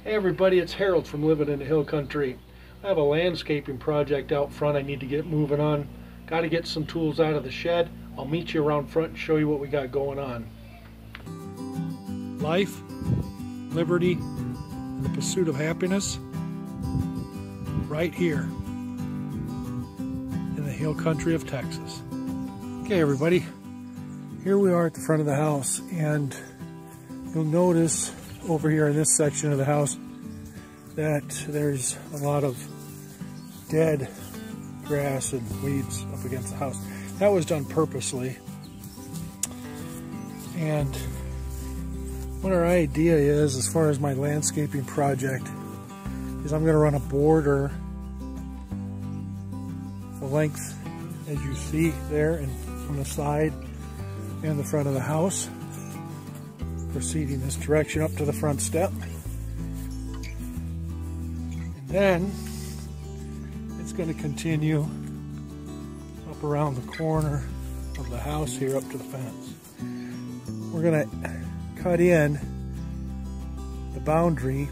Hey everybody, it's Harold from Living in the Hill Country. I have a landscaping project out front I need to get moving on. Got to get some tools out of the shed. I'll meet you around front and show you what we got going on. Life, liberty, and the pursuit of happiness right here in the Hill Country of Texas. Okay everybody, here we are at the front of the house, and you'll notice over here in this section of the house that there's a lot of dead grass and weeds up against the house. That was done purposely. And what our idea is, as far as my landscaping project, is I'm going to run a border the length as you see there and from the side and the front of the house, proceeding this direction up to the front step. And then it's going to continue up around the corner of the house here up to the fence. We're going to cut in the boundary,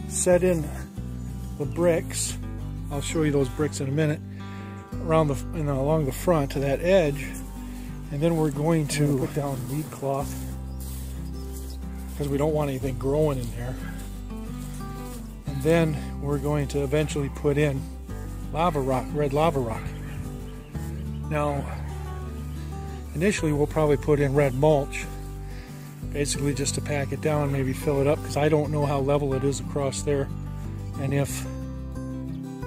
set in the bricks. I'll show you those bricks in a minute, around the along the front to that edge, and then we're going to put down weed cloth because we don't want anything growing in there. And then we're going to eventually put in lava rock, red lava rock. Now, initially we'll probably put in red mulch, basically just to pack it down, maybe fill it up, because I don't know how level it is across there, and if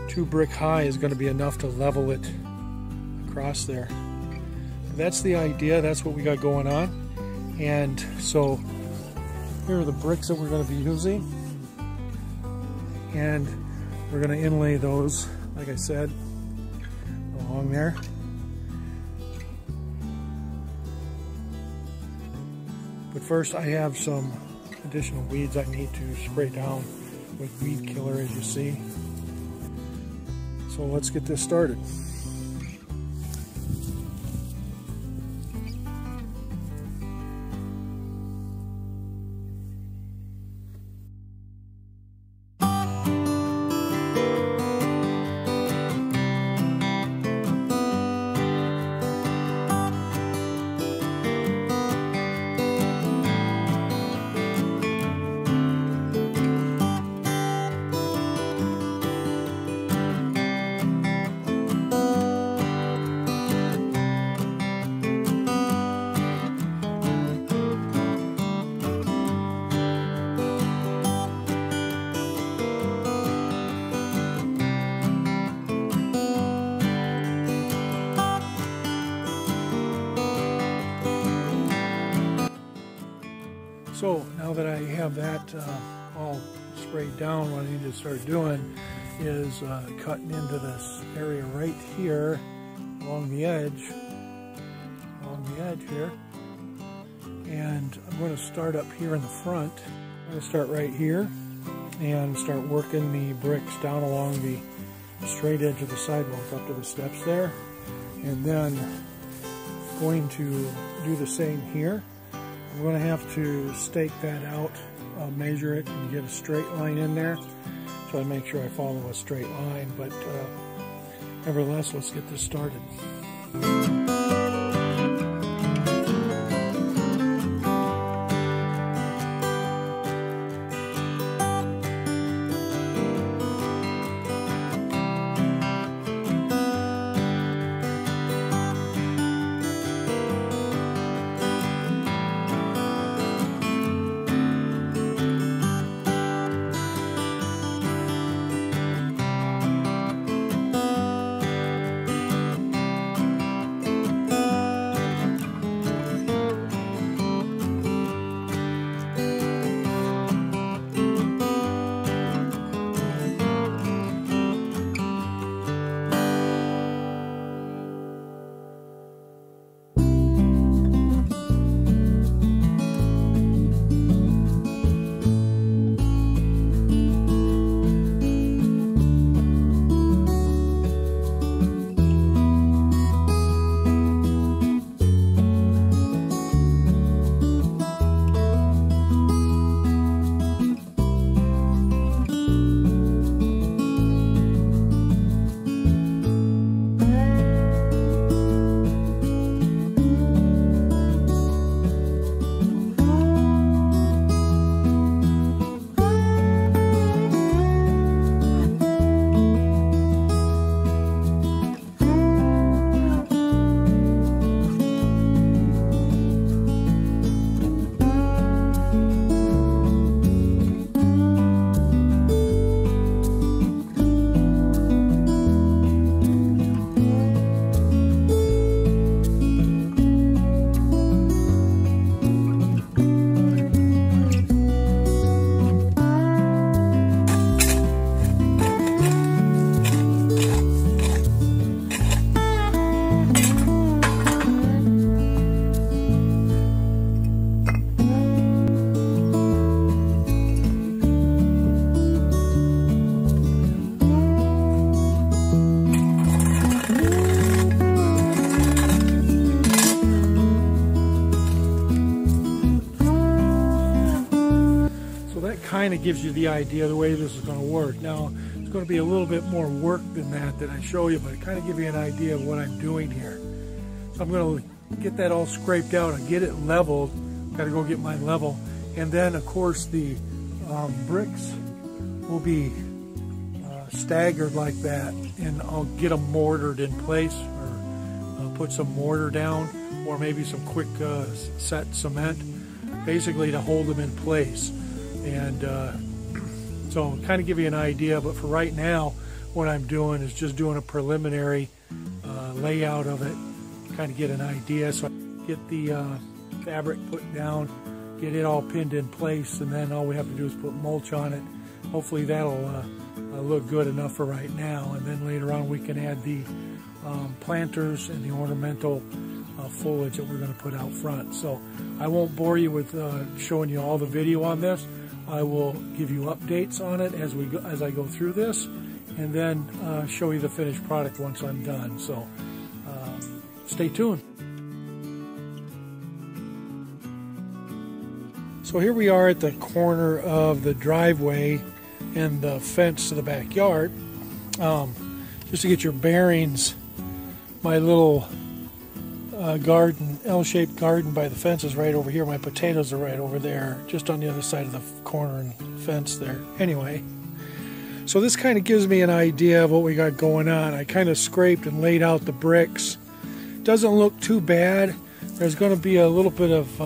2 brick high is going to be enough to level it across there. That's the idea, that's what we got going on. And so here are the bricks that we're going to be using, and we're going to inlay those, like I said, along there. But first I have some additional weeds I need to spray down with weed killer, as you see. So let's get this started. So now that I have that all sprayed down, what I need to start doing is cutting into this area right here along the edge here. And I'm going to start up here in the front. I'm going to start right here and start working the bricks down along the straight edge of the sidewalk up to the steps there. And then going to do the same here. I'm going to have to stake that out, measure it, and get a straight line in there. So I make sure I follow a straight line, but nevertheless, let's get this started. kind of gives you the idea of the way this is going to work. Now, it's going to be a little bit more work than that I show you, but it kind of gives you an idea of what I'm doing here. So I'm going to get that all scraped out and get it leveled. Got to go get my level. And then, of course, the bricks will be staggered like that, and I'll get them mortared in place, or put some mortar down, or maybe some quick set cement, basically to hold them in place. And so kind of give you an idea, but for right now what I'm doing is just doing a preliminary layout of it, kind of get an idea. So I get the fabric put down, get it all pinned in place, and then all we have to do is put mulch on it. Hopefully that'll look good enough for right now, and then later on we can add the planters and the ornamental foliage that we're going to put out front. So I won't bore you with showing you all the video on this. I will give you updates on it as I go through this, and then show you the finished product once I'm done. So stay tuned. So here we are at the corner of the driveway and the fence to the backyard. Just to get your bearings, my little garden, L-shaped garden by the fence is right over here. My potatoes are right over there, just on the other side of the corner and fence there. Anyway, so this kind of gives me an idea of what we got going on. I kind of scraped and laid out the bricks. Doesn't look too bad. There's going to be a little bit of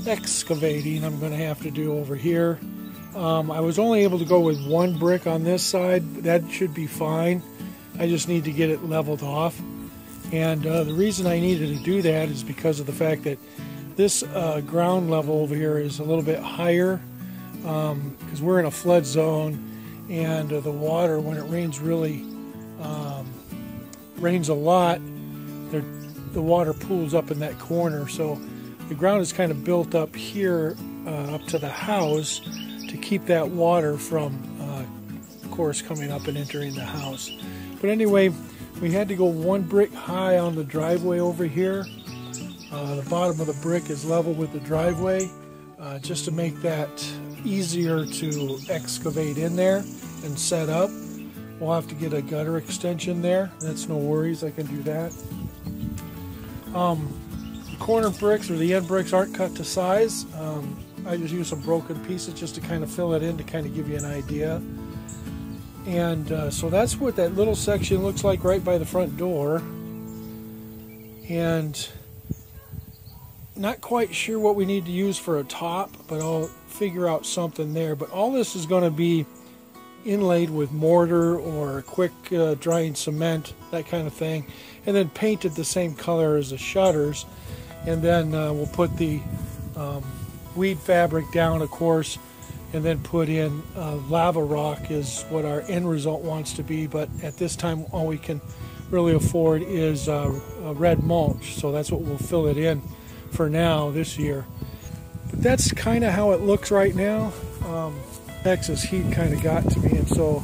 excavating I'm going to have to do over here. I was only able to go with one brick on this side, but that should be fine. I just need to get it leveled off. And the reason I needed to do that is because of the fact that this ground level over here is a little bit higher, because we're in a flood zone, and the water, when it rains rains a lot, the water pools up in that corner. So the ground is kind of built up here up to the house to keep that water from, of course, coming up and entering the house. But anyway, we had to go one brick high on the driveway over here. The bottom of the brick is level with the driveway, just to make that easier to excavate in there and set up. We'll have to get a gutter extension there. That's no worries, I can do that. Corner bricks or the end bricks aren't cut to size. I just use some broken pieces just to kind of fill it in, to kind of give you an idea. And so that's what that little section looks like right by the front door. And not quite sure what we need to use for a top, but I'll figure out something there. But all this is going to be inlaid with mortar or quick drying cement, that kind of thing, and then painted the same color as the shutters. And then we'll put the weed fabric down, of course, and then put in lava rock is what our end result wants to be. But at this time, all we can really afford is a red mulch, so that's what we'll fill it in for now this year. But that's kind of how it looks right now. Texas heat kind of got to me, and so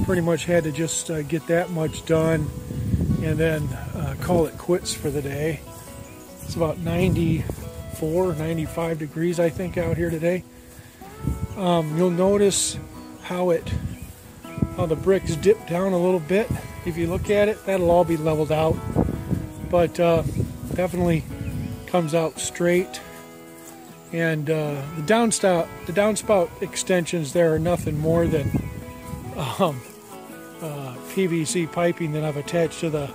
pretty much had to just get that much done and then call it quits for the day. It's about 94, 95 degrees, I think, out here today. You'll notice how the bricks dip down a little bit. If you look at it, that'll all be leveled out, but definitely comes out straight. And the downspout extensions there are nothing more than PVC piping that I've attached to the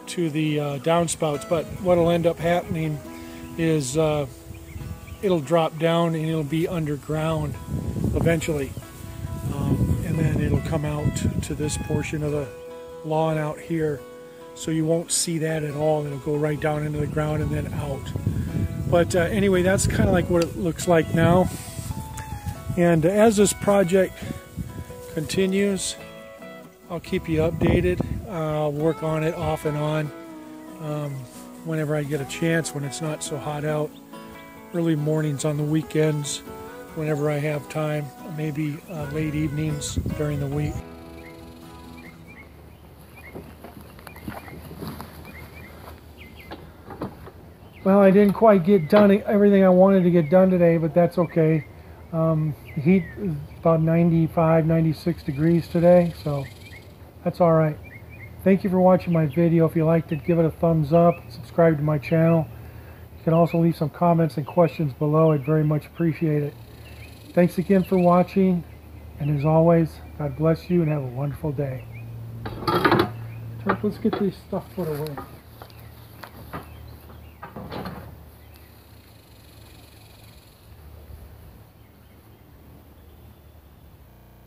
downspouts. But what'll end up happening is it'll drop down and it'll be underground eventually, and then it'll come out to this portion of the lawn out here, so you won't see that at all. It'll go right down into the ground and then out. But anyway, that's kind of like what it looks like now. And as this project continues, I'll keep you updated. I'll work on it off and on whenever I get a chance, when it's not so hot out. Early mornings on the weekends, whenever I have time, maybe late evenings during the week. Well, I didn't quite get done everything I wanted to get done today, but that's okay. The heat is about 95, 96 degrees today, so that's all right. Thank you for watching my video. If you liked it, give it a thumbs up, subscribe to my channel. You can also leave some comments and questions below. I'd very much appreciate it. Thanks again for watching, and as always, God bless you and have a wonderful day. Turk, let's get this stuff put away.